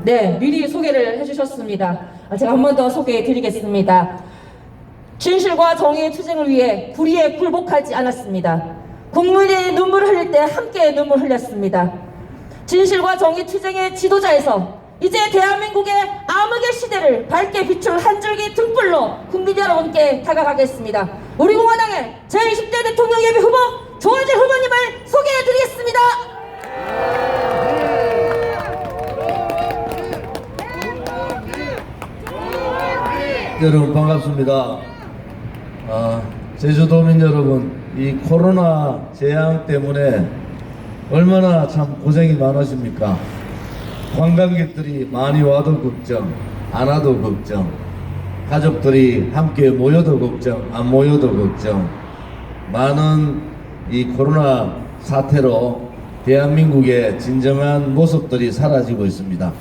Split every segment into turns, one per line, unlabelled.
네, 미리 소개를 해주셨습니다. 제가 한 번 더 소개해 드리겠습니다. 진실과 정의의 투쟁을 위해 불의에 굴복하지 않았습니다. 국민이 눈물을 흘릴 때 함께 눈물 흘렸습니다. 진실과 정의 투쟁의 지도자에서 이제 대한민국의 암흑의 시대를 밝게 비출 한 줄기 등불로 국민 여러분께 다가가겠습니다. 우리 공화당의 제20대 대통령 예비 후보 조원진 후보님을 소개해 드리겠습니다.
여러분 반갑습니다. 제주도민 여러분, 이 코로나 재앙 때문에 얼마나 참 고생이 많으십니까? 관광객들이 많이 와도 걱정, 안 와도 걱정, 가족들이 함께 모여도 걱정, 안 모여도 걱정. 많은 이 코로나 사태로 대한민국의 진정한 모습들이 사라지고 있습니다.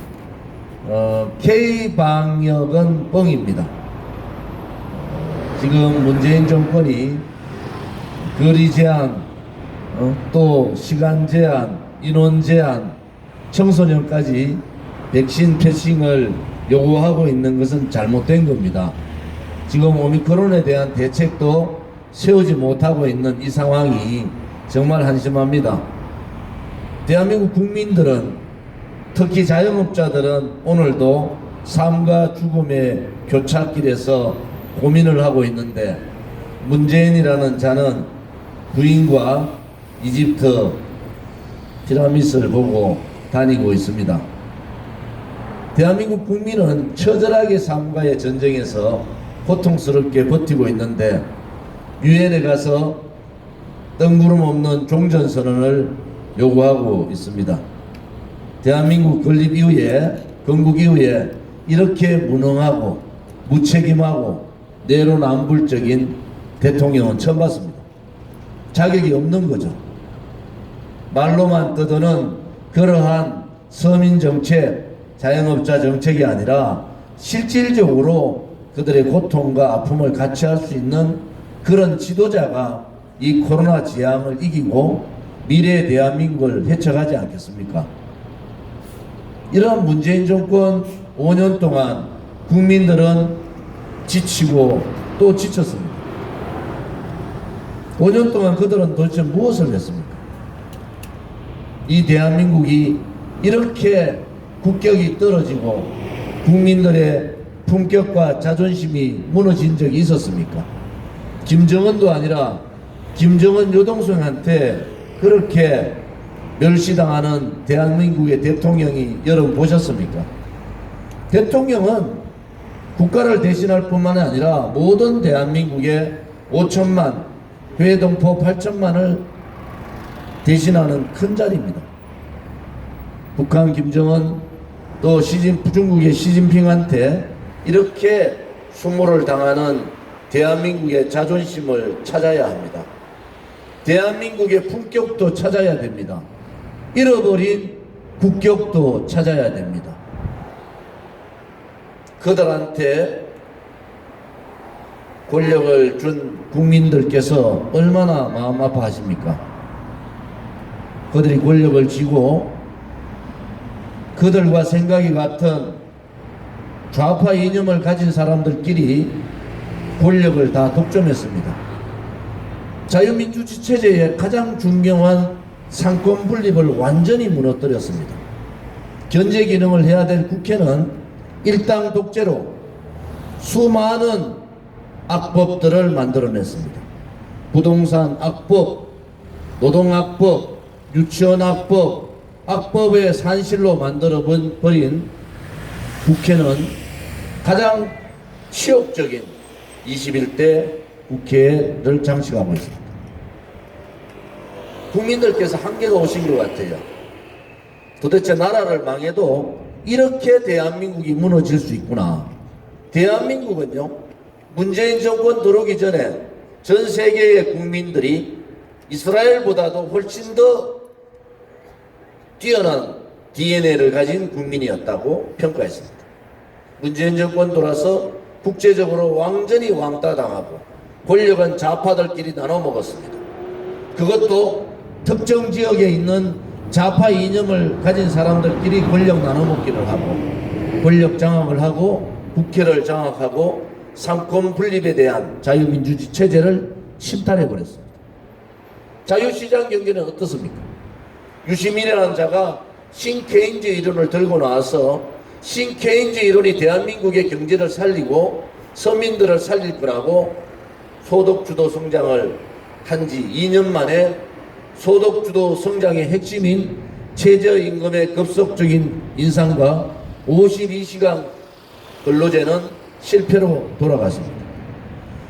K방역은 뻥입니다. 지금 문재인 정권이 거리 제한, 또 시간 제한, 인원 제한, 청소년까지 백신 패싱을 요구하고 있는 것은 잘못된 겁니다. 지금 오미크론에 대한 대책도 세우지 못하고 있는 이 상황이 정말 한심합니다. 대한민국 국민들은, 특히 자영업자들은 오늘도 삶과 죽음의 교차길에서 고민을 하고 있는데, 문재인이라는 자는 부인과 이집트 피라미드를 보고 다니고 있습니다. 대한민국 국민은 처절하게 삶과의 전쟁에서 고통스럽게 버티고 있는데, 유엔에 가서 뜬구름 없는 종전선언을 요구하고 있습니다. 대한민국 건립 이후에, 건국 이후에 이렇게 무능하고 무책임하고 내로남불적인 대통령은 처음 봤습니다. 자격이 없는 거죠. 말로만 떠드는 그러한 서민정책, 자영업자 정책이 아니라 실질적으로 그들의 고통과 아픔을 같이 할 수 있는 그런 지도자가 이 코로나 재앙을 이기고 미래의 대한민국을 헤쳐가지 않겠습니까? 이런 문재인 정권 5년 동안 국민들은 지치고 또 지쳤습니다. 5년 동안 그들은 도대체 무엇을 했습니까? 이 대한민국이 이렇게 국격이 떨어지고 국민들의 품격과 자존심이 무너진 적이 있었습니까? 김정은도 아니라 김정은 여동생한테 그렇게 멸시당하는 대한민국의 대통령이 여러분 보셨습니까? 대통령은 국가를 대신할 뿐만 아니라 모든 대한민국의 5천만, 회동포 8천만을 대신하는 큰 자리입니다. 북한 김정은, 또 중국의 시진핑한테 이렇게 수모를 당하는 대한민국의 자존심을 찾아야 합니다. 대한민국의 품격도 찾아야 됩니다. 잃어버린 국격도 찾아야 됩니다. 그들한테 권력을 준 국민들께서 얼마나 마음 아파하십니까? 그들이 권력을 쥐고 그들과 생각이 같은 좌파 이념을 가진 사람들끼리 권력을 다 독점했습니다. 자유민주주의 체제의 가장 중요한 상권 분립을 완전히 무너뜨렸습니다. 견제 기능을 해야 될 국회는 일당 독재로 수많은 악법들을 만들어냈습니다. 부동산 악법, 노동 악법, 유치원 악법, 악법의 산실로 만들어버린 국회는 가장 치욕적인 21대 국회를 장식하고 있습니다. 국민들께서 한계가 오신 것 같아요. 도대체 나라를 망해도 이렇게 대한민국이 무너질 수 있구나. 대한민국은요, 문재인 정권 들어오기 전에 전 세계의 국민들이 이스라엘보다도 훨씬 더 뛰어난 DNA를 가진 국민이었다고 평가했습니다. 문재인 정권 돌아서 국제적으로 완전히 왕따당하고 권력은 좌파들끼리 나눠 먹었습니다. 그것도 특정 지역에 있는 좌파 이념을 가진 사람들끼리 권력 나눠먹기를 하고 권력 장악을 하고 국회를 장악하고 상권 분립에 대한 자유민주주의 체제를 침탈해버렸습니다. 자유시장 경제는 어떻습니까? 유시민이라는 자가 신케인즈 이론을 들고 나와서 신케인즈 이론이 대한민국의 경제를 살리고 서민들을 살릴 거라고 소득주도 성장을 한 지 2년 만에 소득주도 성장의 핵심인 최저임금의 급속적인 인상과 52시간 근로제는 실패로 돌아갔습니다.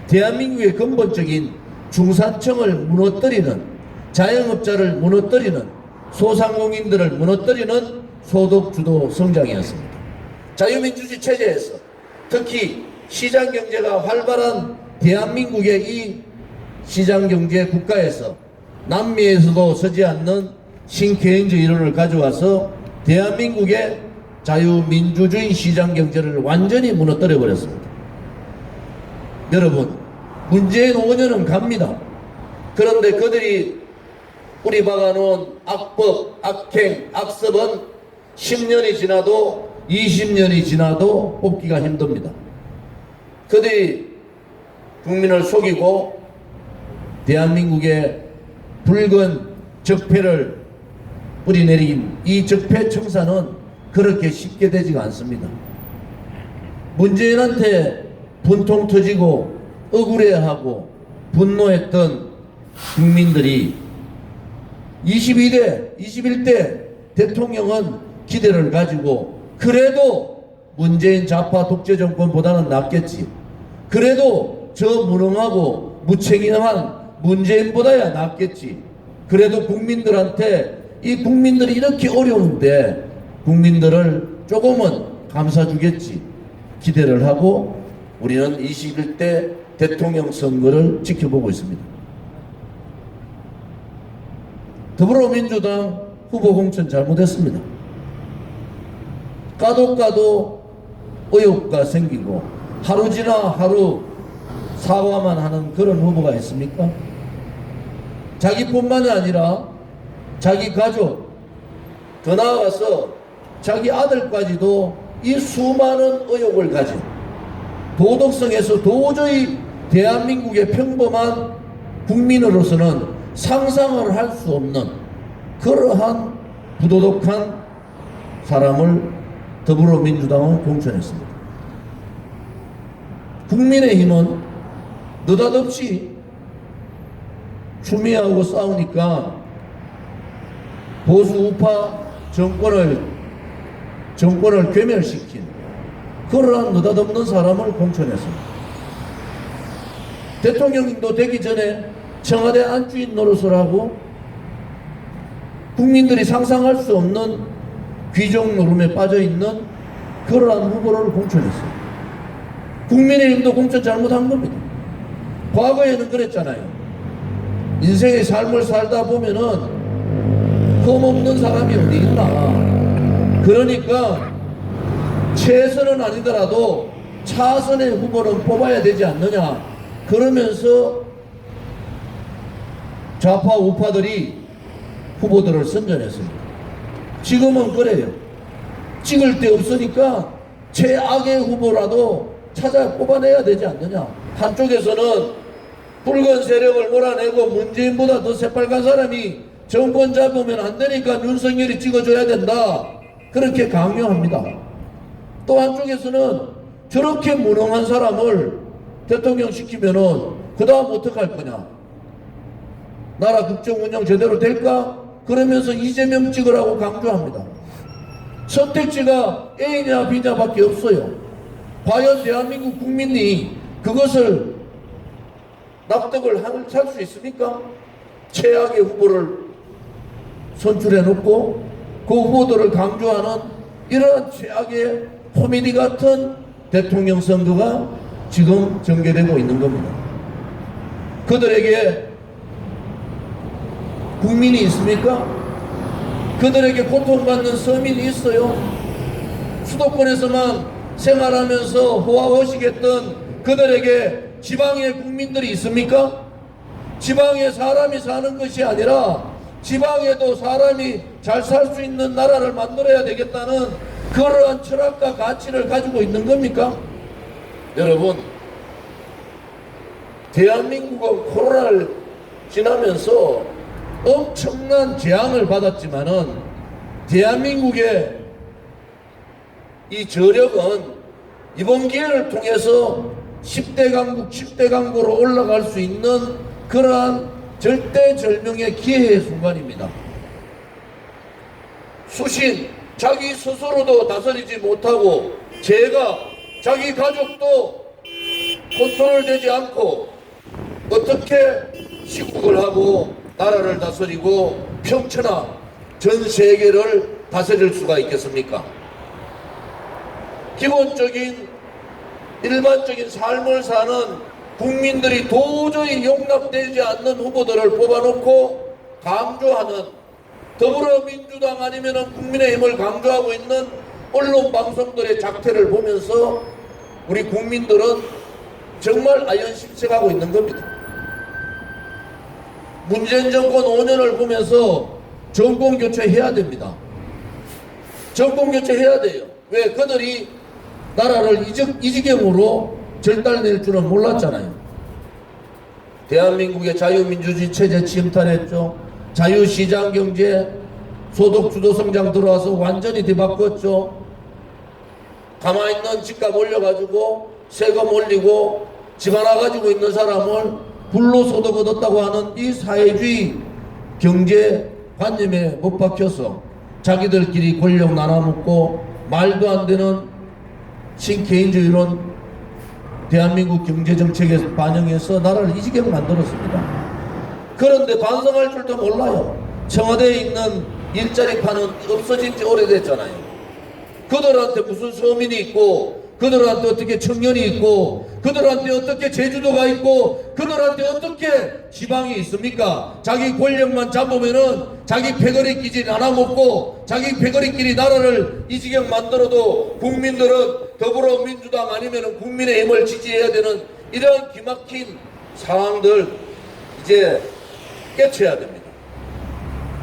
대한민국의 근본적인 중산층을 무너뜨리는, 자영업자를 무너뜨리는, 소상공인들을 무너뜨리는 소득주도 성장이었습니다. 자유민주주의 체제에서 특히 시장경제가 활발한 대한민국의 이 시장경제 국가에서 남미에서도 서지 않는 신케인즈 이론을 가져와서 대한민국의 자유민주주의 시장경제를 완전히 무너뜨려 버렸습니다. 여러분, 문재인 5년은 갑니다. 그런데 그들이 뿌리 박아놓은 악법, 악행, 악습은 10년이 지나도 20년이 지나도 뽑기가 힘듭니다. 그들이 국민을 속이고 대한민국의 붉은 적폐를 뿌리내린 이 적폐 청산은 그렇게 쉽게 되지가 않습니다. 문재인한테 분통 터지고 억울해하고 분노했던 국민들이 22대, 21대 대통령은 기대를 가지고 그래도 문재인 좌파 독재 정권보다는 낫겠지. 그래도 저 무능하고 무책임한 문재인보다야 낫겠지. 그래도 국민들한테 이 국민들이 이렇게 어려운데 국민들을 조금은 감싸주겠지. 기대를 하고 우리는 21대 대통령 선거를 지켜보고 있습니다. 더불어민주당 후보 공천 잘못했습니다. 까도 의혹가 생기고 하루 지나 하루 사과만 하는 그런 후보가 있습니까? 자기뿐만이 아니라 자기 가족, 더 나아가서 자기 아들까지도 이 수많은 의혹을 가진 도덕성에서 도저히 대한민국의 평범한 국민으로서는 상상을 할 수 없는 그러한 부도덕한 사람을 더불어민주당은 공천했습니다. 국민의힘은 느닷없이 추미애하고 싸우니까 보수 우파 정권을 괴멸시킨 그러한 느닷없는 사람을 공천했습니다. 대통령님도 되기 전에 청와대 안주인 노릇을 하고 국민들이 상상할 수 없는 귀족 노름에 빠져있는 그러한 후보를 공천했어요. 국민의힘도 공천 잘못한 겁니다. 과거에는 그랬잖아요. 인생의 삶을 살다 보면은 흠없는 사람이 어디 있나. 그러니까 최선은 아니더라도 차선의 후보는 뽑아야 되지 않느냐. 그러면서 좌파 우파들이 후보들을 선전했습니다. 지금은 그래요. 찍을 데 없으니까 최악의 후보라도 찾아 뽑아내야 되지 않느냐. 한쪽에서는 붉은 세력을 몰아내고 문재인보다 더 새빨간 사람이 정권 잡으면 안 되니까 윤석열이 찍어줘야 된다. 그렇게 강요합니다. 또 한쪽에서는 저렇게 무능한 사람을 대통령 시키면은 그 다음 어떡할 거냐. 나라 국정 운영 제대로 될까? 그러면서 이재명 찍으라고 강조합니다. 선택지가 A냐 B냐 밖에 없어요. 과연 대한민국 국민이 그것을 납득을 할 수 있습니까? 최악의 후보를 선출해 놓고 그 후보들을 강조하는 이러한 최악의 코미디 같은 대통령 선거가 지금 전개되고 있는 겁니다. 그들에게 국민이 있습니까? 그들에게 고통받는 서민이 있어요? 수도권에서만 생활하면서 호화호식했던 그들에게 지방의 국민들이 있습니까? 지방에 사람이 사는 것이 아니라 지방에도 사람이 잘 살 수 있는 나라를 만들어야 되겠다는 그러한 철학과 가치를 가지고 있는 겁니까? 여러분, 대한민국은 코로나를 지나면서 엄청난 재앙을 받았지만은 대한민국의 이 저력은 이번 기회를 통해서 10대 강국, 10대 강국으로 올라갈 수 있는 그러한 절대절명의 기회의 순간입니다. 수신, 자기 스스로도 다스리지 못하고 제가 자기 가족도 컨트롤되지 않고 어떻게 시국을 하고 나라를 다스리고 평천하 전 세계를 다스릴 수가 있겠습니까? 기본적인 일반적인 삶을 사는 국민들이 도저히 용납되지 않는 후보들을 뽑아놓고 강조하는 더불어민주당 아니면 국민의힘을 강조하고 있는 언론 방송들의 작태를 보면서 우리 국민들은 정말 아연실색하고 있는 겁니다. 문재인 정권 5년을 보면서 정권 교체해야 됩니다. 정권 교체해야 돼요. 왜? 그들이 나라를 이 지경으로 절단낼 줄은 몰랐잖아요. 대한민국의 자유민주주의 체제 침탈했죠. 자유시장 경제, 소득주도 성장 들어와서 완전히 뒤바꿨죠. 가만히 있는 집값 올려가지고 세금 올리고 집 하나 가지고 있는 사람을 불로소득 얻었다고 하는 이 사회주의 경제 관념에 못 박혀서 자기들끼리 권력 나눠먹고 말도 안 되는 신개인주의론 대한민국 경제정책에 반영해서 나라를 이 지경 만들었습니다. 그런데 반성할 줄도 몰라요. 청와대에 있는 일자리파는 없어진 지 오래됐잖아요. 그들한테 무슨 서민이 있고 그들한테 어떻게 청년이 있고 그들한테 어떻게 제주도가 있고 그들한테 어떻게 지방이 있습니까? 자기 권력만 잡으면은 자기 패거리끼리 나눠먹고 자기 패거리끼리 나라를 이 지경 만들어도 국민들은 더불어민주당 아니면 국민의힘을 지지해야 되는 이런 기막힌 상황들 이제 깨쳐야 됩니다.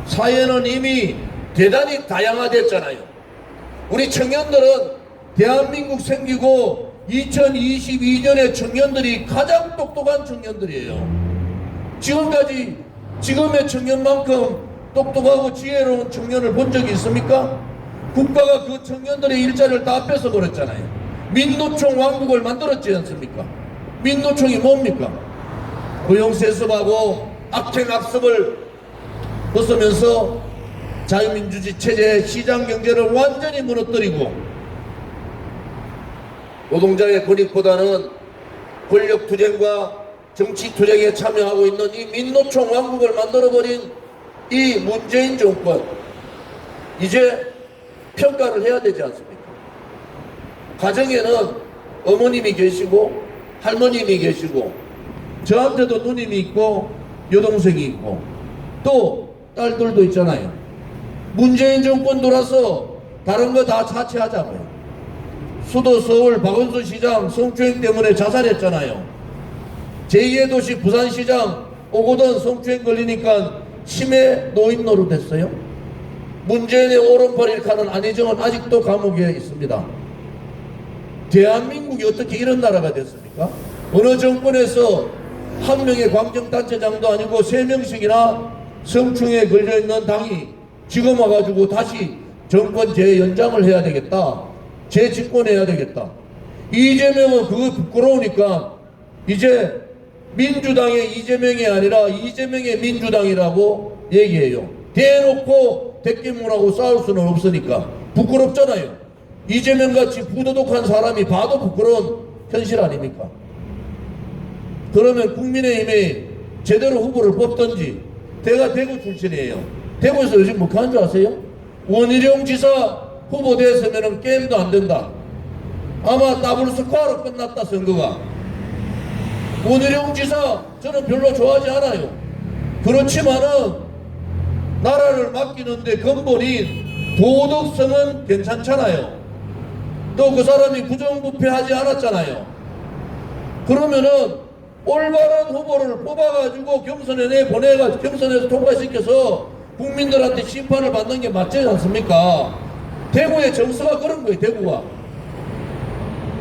사회는 이미 대단히 다양화됐잖아요. 우리 청년들은 대한민국 생기고 2022년에 청년들이 가장 똑똑한 청년들이에요. 지금까지 지금의 청년만큼 똑똑하고 지혜로운 청년을 본 적이 있습니까? 국가가 그 청년들의 일자리를 다 뺏어버렸잖아요. 민노총 왕국을 만들었지 않습니까? 민노총이 뭡니까? 고용세습하고 악행악습을 벗으면서 자유민주주의 체제의 시장경제를 완전히 무너뜨리고 노동자의 권익보다는 권력투쟁과 정치투쟁에 참여하고 있는 이 민노총 왕국을 만들어버린 이 문재인 정권, 이제 평가를 해야 되지 않습니까? 가정에는 어머님이 계시고 할머님이 계시고 저한테도 누님이 있고 여동생이 있고 또 딸들도 있잖아요. 문재인 정권 돌아서 다른 거 다 사퇴하자고요. 수도 서울 박원순 시장 성추행 때문에 자살했잖아요. 제2의 도시 부산시장 오거돈 성추행 걸리니까 치매 노인 노릇했어요. 문재인의 오른팔 일카는 안희정은 아직도 감옥에 있습니다. 대한민국이 어떻게 이런 나라가 됐습니까? 어느 정권에서 한 명의 광정단체장도 아니고 3명씩이나 성추행에 걸려있는 당이 지금 와가지고 다시 정권 재연장을 해야 되겠다. 재집권해야 되겠다. 이재명은 그거 부끄러우니까 이제 민주당의 이재명이 아니라 이재명의 민주당이라고 얘기해요. 대놓고 대깨물하고 싸울 수는 없으니까 부끄럽잖아요. 이재명같이 부도덕한 사람이 봐도 부끄러운 현실 아닙니까? 그러면 국민의힘이 제대로 후보를 뽑던지. 제가 대구 출신이에요. 대구에서 요즘 뭐 하는 줄 아세요? 원희룡 지사 후보 됐으면 게임도 안 된다. 아마 더블 스코어로 끝났다 선거가. 원희룡 지사 저는 별로 좋아하지 않아요. 그렇지만은 나라를 맡기는데 근본인 도덕성은 괜찮잖아요. 또 그 사람이 부정부패하지 않았잖아요. 그러면은 올바른 후보를 뽑아가지고 경선에 내보내가 경선에서 통과시켜서 국민들한테 심판을 받는 게 맞지 않습니까? 대구의 정서가 그런 거예요. 대구가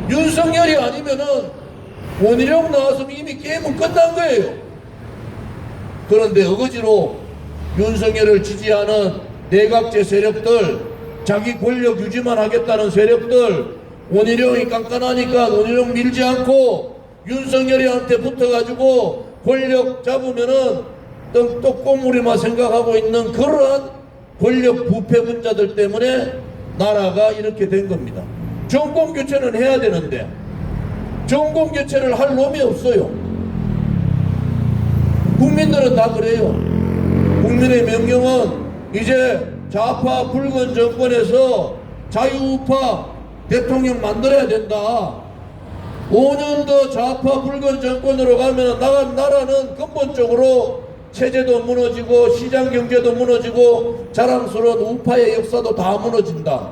윤석열이 아니면은 원희룡 나왔으면 이미 게임은 끝난 거예요. 그런데 어거지로 윤석열을 지지하는 내각제 세력들, 자기 권력 유지만 하겠다는 세력들, 원희룡이 깐깐하니까 원희룡 밀지 않고 윤석열이한테 붙어가지고 권력 잡으면은 떡고무리만 생각하고 있는 그러한 권력 부패분자들 때문에 나라가 이렇게 된 겁니다. 정권 교체는 해야 되는데 정권 교체를 할 놈이 없어요. 국민들은 다 그래요. 국민의 명령은 이제 좌파 붉은 정권에서 자유우파 대통령 만들어야 된다. 5년 더 좌파 붉은 정권으로 가면 나라는 근본적으로 체제도 무너지고 시장 경제도 무너지고 자랑스러운 우파의 역사도 다 무너진다.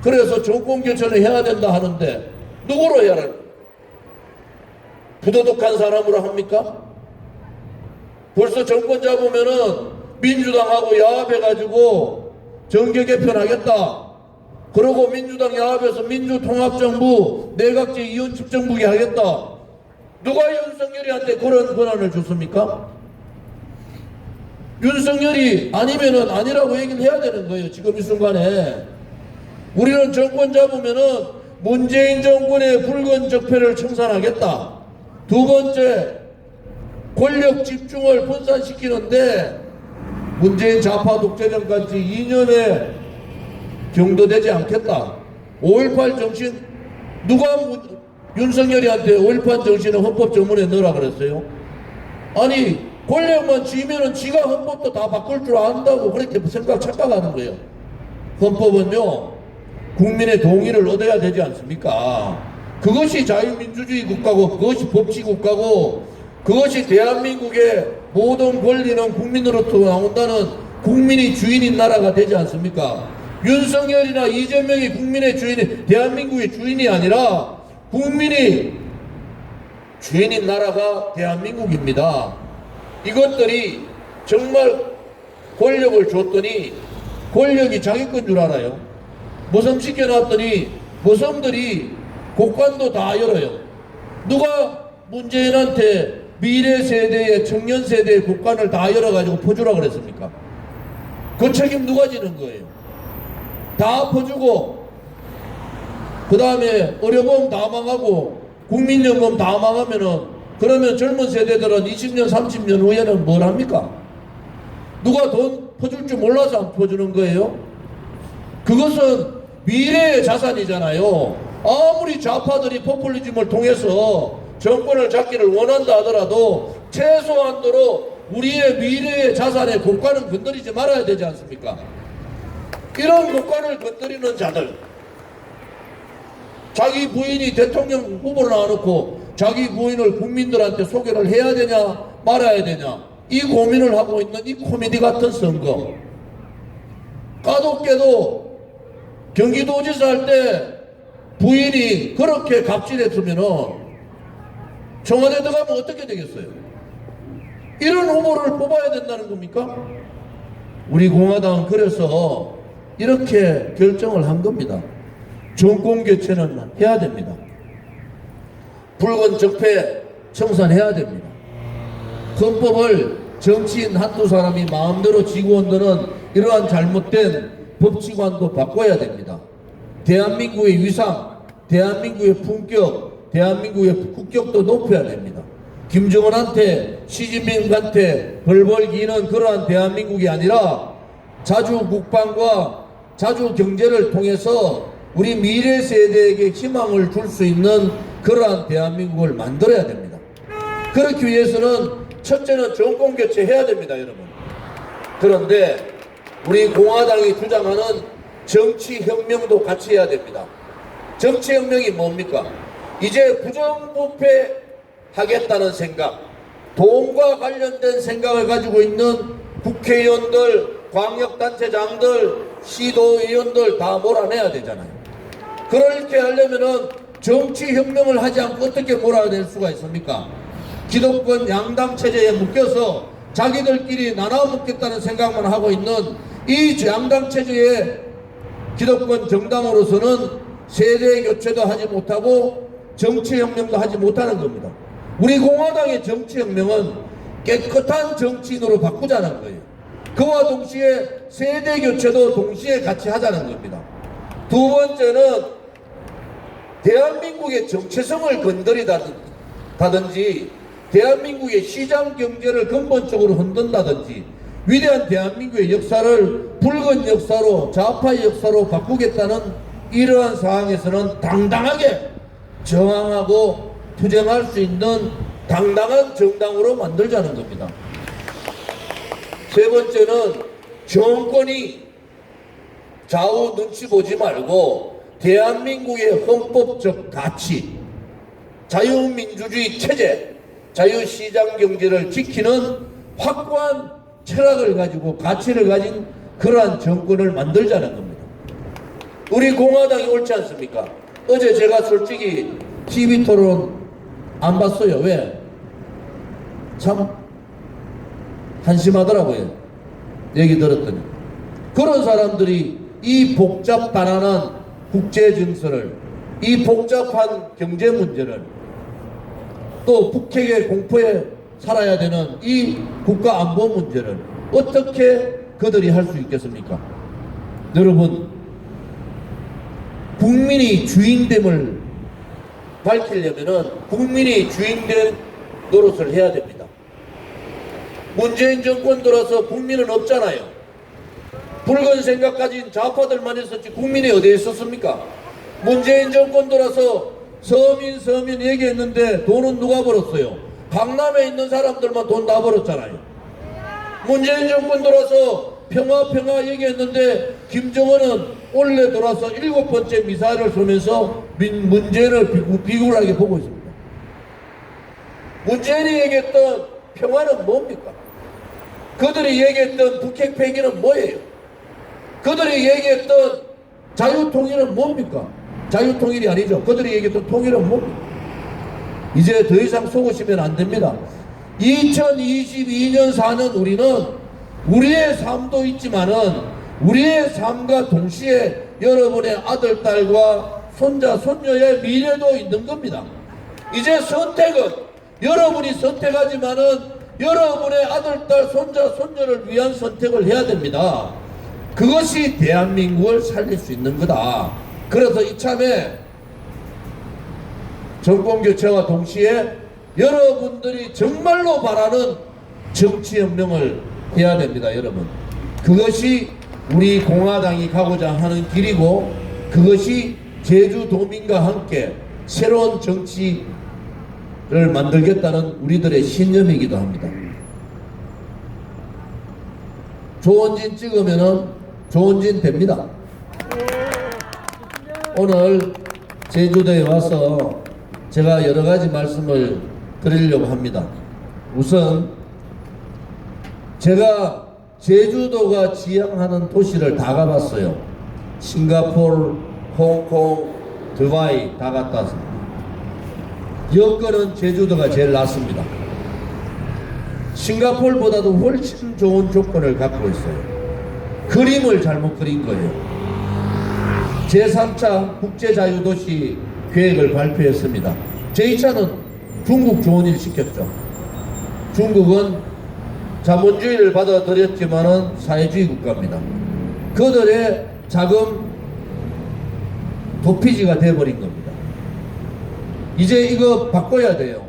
그래서 정권 교체를 해야 된다 하는데 누구로 해야 할까? 부도덕한 사람으로 합니까? 벌써 정권 잡으면은 민주당하고 야합해가지고 정계 개편하겠다. 그러고 민주당 야합해서 민주통합정부 내각제 이원집정부기 하겠다. 누가 윤석열이한테 그런 권한을 줬습니까? 윤석열이 아니면은 아니라고 얘기를 해야 되는 거예요. 지금 이 순간에 우리는 정권 잡으면은 문재인 정권의 붉은 적폐를 청산하겠다. 두 번째, 권력 집중을 분산시키는데 문재인 좌파 독재정까지 2년에 경도되지 않겠다. 5.18 정신, 누가 윤석열이한테 5.18 정신을 헌법 전문에 넣으라 그랬어요? 아니 권력만 쥐면은 지가 헌법도 다 바꿀 줄 안다고 그렇게 착각하는 거예요. 헌법은요 국민의 동의를 얻어야 되지 않습니까? 그것이 자유민주주의 국가고 그것이 법치국가고 그것이 대한민국의 모든 권리는 국민으로부터 나온다는 국민이 주인인 나라가 되지 않습니까? 윤석열이나 이재명이 국민의 주인이 대한민국의 주인이 아니라 국민이 주인인 나라가 대한민국입니다. 이것들이 정말 권력을 줬더니 권력이 자기 건 줄 알아요. 모섬 시켜놨더니 모섬들이 곡간도 다 열어요. 누가 문재인한테 미래 세대의 청년 세대의 곡간을 다 열어가지고 퍼주라 그랬습니까? 그 책임 누가 지는 거예요? 다 퍼주고 그 다음에 의료보험 다 망하고 국민연금 다 망하면은 그러면 젊은 세대들은 20년 30년 후에는 뭘 합니까? 누가 돈 퍼줄 줄 몰라서 안 퍼주는 거예요? 그것은 미래의 자산이잖아요. 아무리 좌파들이 포퓰리즘을 통해서 정권을 잡기를 원한다 하더라도 최소한도로 우리의 미래의 자산의 국가는 건드리지 말아야 되지 않습니까? 이런 국가를 건드리는 자들, 자기 부인이 대통령 후보로 나와놓고 자기 부인을 국민들한테 소개를 해야 되냐 말아야 되냐 이 고민을 하고 있는 이 코미디 같은 선거. 까닭게도 경기도지사 할 때 부인이 그렇게 갑질했으면은 청와대 들어가면 어떻게 되겠어요? 이런 후보를 뽑아야 된다는 겁니까? 우리 공화당은 그래서 이렇게 결정을 한 겁니다. 정권 교체는 해야 됩니다. 붉은 적폐 청산해야 됩니다. 헌법을 정치인 한두 사람이 마음대로 지고 온다는 이러한 잘못된 법치관도 바꿔야 됩니다. 대한민국의 위상, 대한민국의 품격, 대한민국의 국격도 높여야 됩니다. 김정은한테 시진핑한테 벌벌 기는 그러한 대한민국이 아니라 자주 국방과 자주 경제를 통해서 우리 미래 세대에게 희망을 줄 수 있는 그러한 대한민국을 만들어야 됩니다. 그렇기 위해서는 첫째는 정권 교체해야 됩니다, 여러분. 그런데 우리 공화당이 주장하는 정치혁명도 같이 해야 됩니다. 정치혁명이 뭡니까? 이제 부정부패 하겠다는 생각, 돈과 관련된 생각을 가지고 있는 국회의원들, 광역단체장들, 시도의원들 다 몰아내야 되잖아요. 그렇게 하려면은 정치혁명을 하지 않고 어떻게 몰아낼 수가 있습니까? 기득권 양당 체제에 묶여서 자기들끼리 나눠먹겠다는 생각만 하고 있는 이 양당 체제의 기득권 정당으로서는 세대 교체도 하지 못하고 정치혁명도 하지 못하는 겁니다. 우리 공화당의 정치혁명은 깨끗한 정치인으로 바꾸자는 거예요. 그와 동시에 세대 교체도 동시에 같이 하자는 겁니다. 두 번째는 대한민국의 정체성을 건드리다든지 대한민국의 시장 경제를 근본적으로 흔든다든지 위대한 대한민국의 역사를 붉은 역사로 좌파의 역사로 바꾸겠다는 이러한 상황에서는 당당하게 저항하고 투쟁할 수 있는 당당한 정당으로 만들자는 겁니다. 세 번째는 정권이 좌우 눈치 보지 말고 대한민국의 헌법적 가치, 자유민주주의 체제, 자유시장 경제를 지키는 확고한 철학을 가지고 가치를 가진 그러한 정권을 만들자는 겁니다. 우리 공화당이 옳지 않습니까? 어제 제가 솔직히 TV 토론 안 봤어요. 왜? 참 한심하더라고요. 얘기 들었더니. 그런 사람들이 이 복잡단안한 국제 정서를, 이 복잡한 경제 문제를, 또 북핵의 공포에 살아야 되는 이 국가 안보 문제를 어떻게 그들이 할 수 있겠습니까? 여러분, 국민이 주인됨을 밝히려면은 국민이 주인된 노릇을 해야 됩니다. 문재인 정권 들어서 국민은 없잖아요. 붉은 생각 가진 좌파들만 있었지 국민이 어디에 있었습니까? 문재인 정권 들어서 서민 얘기했는데 돈은 누가 벌었어요? 강남에 있는 사람들만 돈 다 벌었잖아요. 문재인 정권 들어서 평화 얘기했는데 김정은은 올해 들어서 7번째 미사일을 쏘면서 문재인을 비굴하게 보고 있습니다. 문재인이 얘기했던 평화는 뭡니까? 그들이 얘기했던 북핵 폐기는 뭐예요? 그들이 얘기했던 자유통일은 뭡니까? 자유통일이 아니죠. 그들이 얘기했던 통일은 뭡니까? 이제 더 이상 속으시면 안 됩니다. 2022년 사는 우리는 우리의 삶도 있지만은 우리의 삶과 동시에 여러분의 아들, 딸과 손자, 손녀의 미래도 있는 겁니다. 이제 선택은 여러분이 선택하지만은 여러분의 아들, 딸, 손자, 손녀를 위한 선택을 해야 됩니다. 그것이 대한민국을 살릴 수 있는 거다. 그래서 이참에 정권교체와 동시에 여러분들이 정말로 바라는 정치혁명을 해야 됩니다. 여러분, 그것이 우리 공화당이 가고자 하는 길이고 그것이 제주도민과 함께 새로운 정치를 만들겠다는 우리들의 신념이기도 합니다. 조원진 찍으면은 조원진 됩니다. 오늘 제주도에 와서 제가 여러 가지 말씀을 드리려고 합니다. 우선 제가 제주도가 지향하는 도시를 다 가봤어요. 싱가포르, 홍콩, 두바이 다 갔다 왔습니다. 여건은 제주도가 제일 낫습니다. 싱가포르보다도 훨씬 좋은 조건을 갖고 있어요. 그림을 잘못 그린 거예요. 제3차 국제자유도시 계획을 발표했습니다. 제2차는 중국 좋은 일 시켰죠. 중국은 자본주의를 받아들였지만은 사회주의 국가입니다. 그들의 자금 도피지가 돼버린 겁니다. 이제 이거 바꿔야 돼요.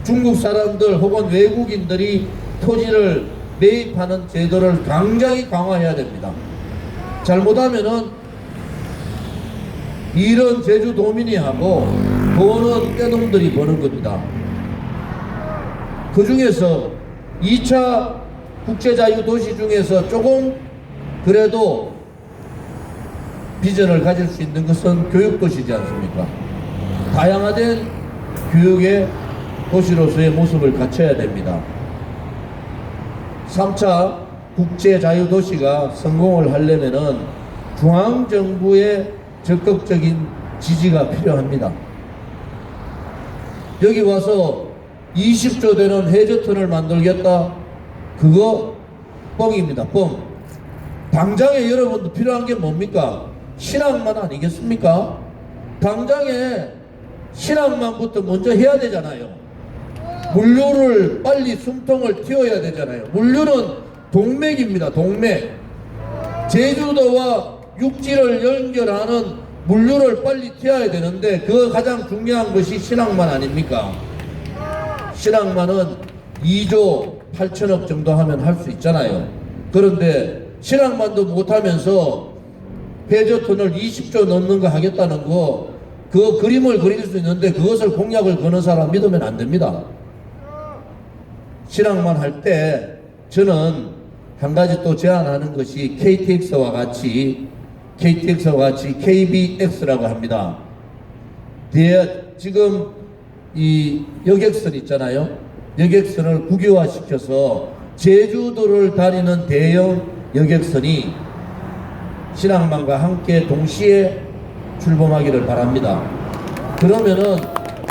중국 사람들 혹은 외국인들이 토지를 매입하는 제도를 굉장히 강화해야 됩니다. 잘못하면은 이런 제주도민이 하고 돈은 떼놈들이 버는 겁니다. 그 중에서 2차 국제자유도시 중에서 조금 그래도 비전을 가질 수 있는 것은 교육도시지 않습니까? 다양화된 교육의 도시로서의 모습을 갖춰야 됩니다. 3차 국제자유도시가 성공을 하려면은 중앙정부의 적극적인 지지가 필요합니다. 여기 와서 20조 되는 해저턴을 만들겠다, 그거 뻥입니다. 뻥. 당장에 여러분도 필요한 게 뭡니까? 신앙만 아니겠습니까? 당장에 신앙만부터 먼저 해야 되잖아요. 물류를 빨리 숨통을 틔워야 되잖아요. 물류는 동맥입니다. 동맥. 제주도와 육지를 연결하는 물류를 빨리 틔워야 되는데 그 가장 중요한 것이 신항만 아닙니까? 신항만은 2조 8천억 정도 하면 할 수 있잖아요. 그런데 신항만도 못하면서 해저터널 20조 넘는 거 하겠다는 거, 그 그림을 그릴 수 있는데 그것을 공약을 거는 사람 믿으면 안 됩니다. 신항만 할 때 저는 한 가지 또 제안하는 것이 KTX와 같이 KBX라고 합니다. 지금 이 여객선 있잖아요. 여객선을 국유화시켜서 제주도를 다니는 대형 여객선이 신항만과 함께 동시에 출범하기를 바랍니다. 그러면은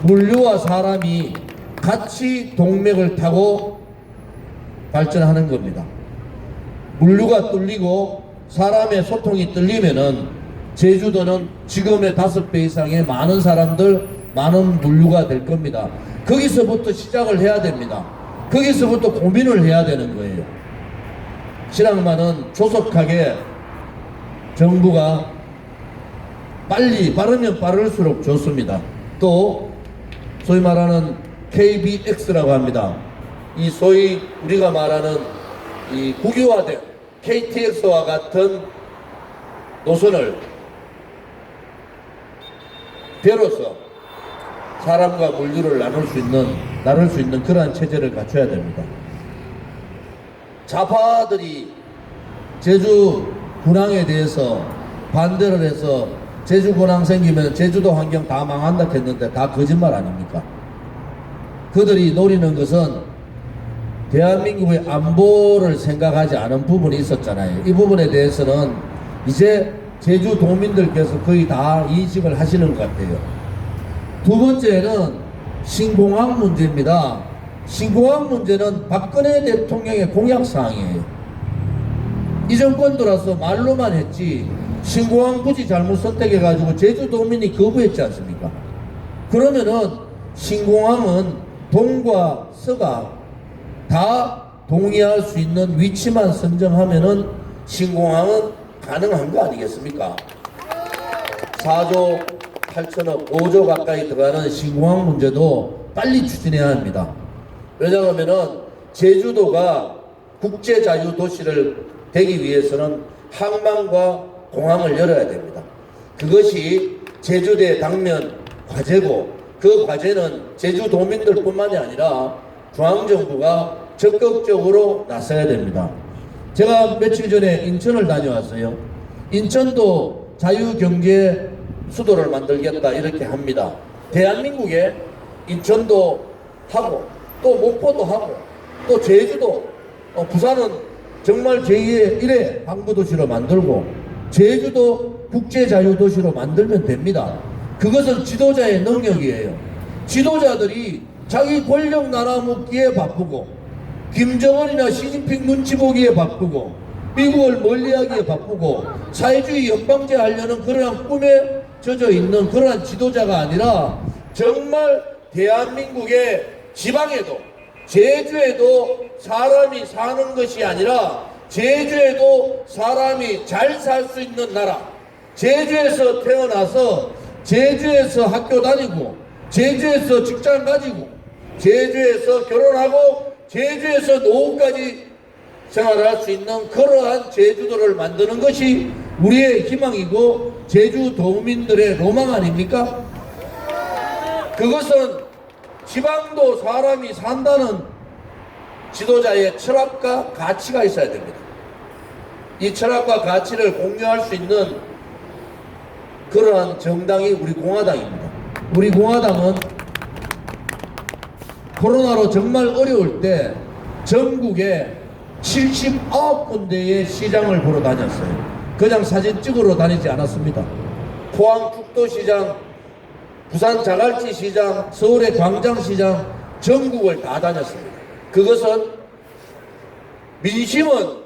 물류와 사람이 같이 동맥을 타고 발전하는 겁니다. 물류가 뚫리고 사람의 소통이 뚫리면은 제주도는 지금의 5배 이상의 많은 사람들, 많은 물류가 될 겁니다. 거기서부터 시작을 해야 됩니다. 거기서부터 고민을 해야 되는 거예요. 신항만은 조속하게 정부가 빨리 빠르면 빠를수록 좋습니다. 또 소위 말하는 KBX라고 합니다. 이 소위 우리가 말하는 이 국유화된 KTX와 같은 노선을 배로서 사람과 물류를 나눌 수 있는 그러한 체제를 갖춰야 됩니다. 좌파들이 제주 군항에 대해서 반대를 해서 제주 군항 생기면 제주도 환경 다 망한다 했는데 다 거짓말 아닙니까? 그들이 노리는 것은 대한민국의 안보를 생각하지 않은 부분이 있었잖아요. 이 부분에 대해서는 이제 제주도민들께서 거의 다 인식을 하시는 것 같아요. 두 번째는 신공항 문제입니다. 신공항 문제는 박근혜 대통령의 공약사항이에요. 이 정권 들어서 말로만 했지 신공항 부지 잘못 선택해가지고 제주도민이 거부했지 않습니까? 그러면은 신공항은 동과 서가 다 동의할 수 있는 위치만 선정하면은 신공항은 가능한 거 아니겠습니까? 4조 8천억, 5조 가까이 들어가는 신공항 문제도 빨리 추진해야 합니다. 왜냐하면은 제주도가 국제자유도시를 되기 위해서는 항만과 공항을 열어야 됩니다. 그것이 제주도의 당면 과제고, 그 과제는 제주도민들뿐만이 아니라 중앙정부가 적극적으로 나서야 됩니다. 제가 며칠 전에 인천을 다녀왔어요. 인천도 자유경제 수도를 만들겠다 이렇게 합니다. 대한민국에 인천도 하고 또 목포도 하고 또 제주도, 부산은 정말 제2의 1회 항구도시로 만들고 제주도 국제자유도시로 만들면 됩니다. 그것은 지도자의 능력이에요. 지도자들이 자기 권력 나눠먹기에 바쁘고 김정은이나 시진핑 눈치 보기에 바쁘고 미국을 멀리하기에 바쁘고 사회주의 연방제 하려는 그러한 꿈에 젖어 있는 그러한 지도자가 아니라 정말 대한민국의 지방에도 제주에도 사람이 사는 것이 아니라 제주에도 사람이 잘 살 수 있는 나라, 제주에서 태어나서 제주에서 학교 다니고 제주에서 직장 가지고 제주에서 결혼하고 제주에서 노후까지 생활할 수 있는 그러한 제주도를 만드는 것이 우리의 희망이고 제주도민들의 로망 아닙니까? 그것은 지방도 사람이 산다는 지도자의 철학과 가치가 있어야 됩니다. 이 철학과 가치를 공유할 수 있는 그러한 정당이 우리 공화당입니다. 우리 공화당은 코로나로 정말 어려울 때 전국에 79군데의 시장을 보러 다녔어요. 그냥 사진 찍으러 다니지 않았습니다. 포항 국도시장, 부산 자갈치 시장, 서울의 광장시장, 전국을 다 다녔습니다. 그것은 민심은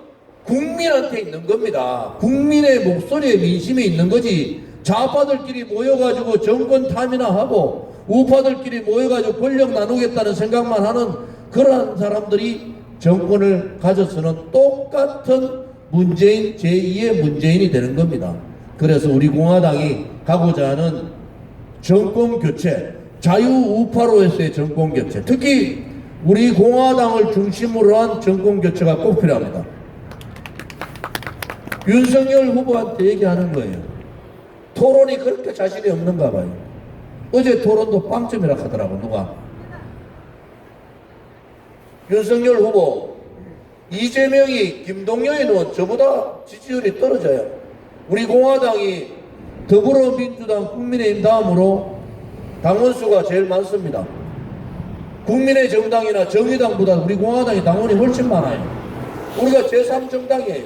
국민한테 있는 겁니다. 국민의 목소리에 민심이 있는 거지. 좌파들끼리 모여가지고 정권 탐이나 하고 우파들끼리 모여가지고 권력 나누겠다는 생각만 하는 그러한 사람들이 정권을 가져서는 똑같은 문재인 제2의 문재인이 되는 겁니다. 그래서 우리 공화당이 가고자 하는 정권 교체, 자유우파로에서의 정권 교체, 특히 우리 공화당을 중심으로 한 정권 교체가 꼭 필요합니다. 윤석열 후보한테 얘기하는 거예요. 토론이 그렇게 자신이 없는가 봐요. 어제 토론도 빵점이라 하더라고, 누가. 윤석열 후보, 이재명이, 김동연이 놓은 저보다 지지율이 떨어져요. 우리 공화당이 더불어민주당, 국민의힘 다음으로 당원수가 제일 많습니다. 국민의 정당이나 정의당보다 우리 공화당이 당원이 훨씬 많아요. 우리가 제3정당이에요.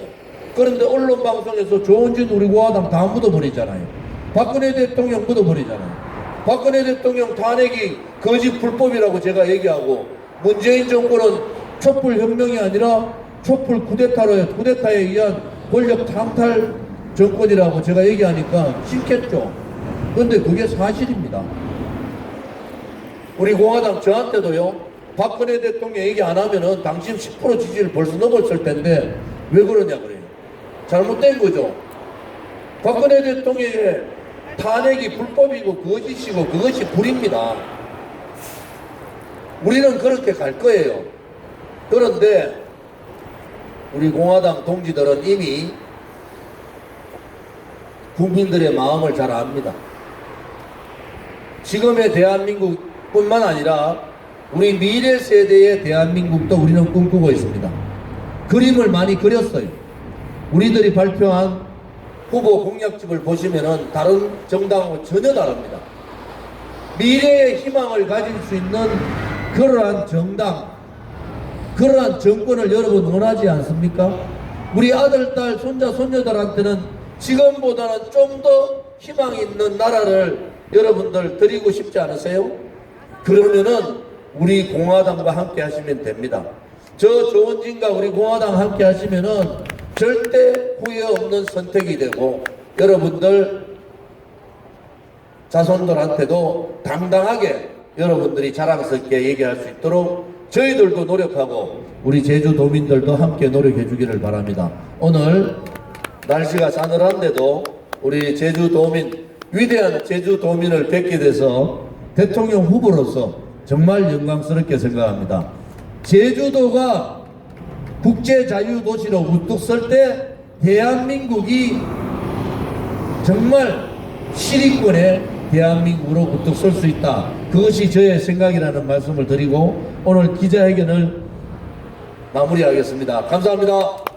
그런데 언론방송에서 조원진 우리 공화당 다 묻어버리잖아요. 박근혜 대통령 묻어버리잖아요. 박근혜 대통령 탄핵이 거짓 불법이라고 제가 얘기하고, 문재인 정권은 촛불혁명이 아니라 촛불 쿠데타에 의한 권력 탕탈 정권이라고 제가 얘기하니까 싫겠죠. 그런데 그게 사실입니다. 우리 공화당 저한테도요, 박근혜 대통령 얘기 안 하면은 당신 10% 지지를 벌써 넘었을 텐데 왜 그러냐 그래요. 잘못된 거죠. 박근혜 대통령의 탄핵이 불법이고 거짓이고 그것이 불입니다. 우리는 그렇게 갈 거예요. 그런데 우리 공화당 동지들은 이미 국민들의 마음을 잘 압니다. 지금의 대한민국뿐만 아니라 우리 미래 세대의 대한민국도 우리는 꿈꾸고 있습니다. 그림을 많이 그렸어요. 우리들이 발표한 후보 공약집을 보시면은 다른 정당하고 전혀 다릅니다. 미래의 희망을 가질 수 있는 그러한 정당, 그러한 정권을 여러분 원하지 않습니까? 우리 아들, 딸, 손자, 손녀들한테는 지금보다는 좀 더 희망 있는 나라를 여러분들 드리고 싶지 않으세요? 그러면은 우리 공화당과 함께 하시면 됩니다. 저 조원진과 우리 공화당 함께 하시면은 절대 후회 없는 선택이 되고, 여러분들 자손들한테도 당당하게 여러분들이 자랑스럽게 얘기할 수 있도록 저희들도 노력하고 우리 제주도민들도 함께 노력해 주기를 바랍니다. 오늘 날씨가 싸늘한데도 우리 제주도민, 위대한 제주도민을 뵙게 돼서 대통령 후보로서 정말 영광스럽게 생각합니다. 제주도가 국제자유도시로 우뚝 설 때 대한민국이 정말 시리권의 대한민국으로 우뚝 설 수 있다. 그것이 저의 생각이라는 말씀을 드리고 오늘 기자회견을 마무리하겠습니다. 감사합니다.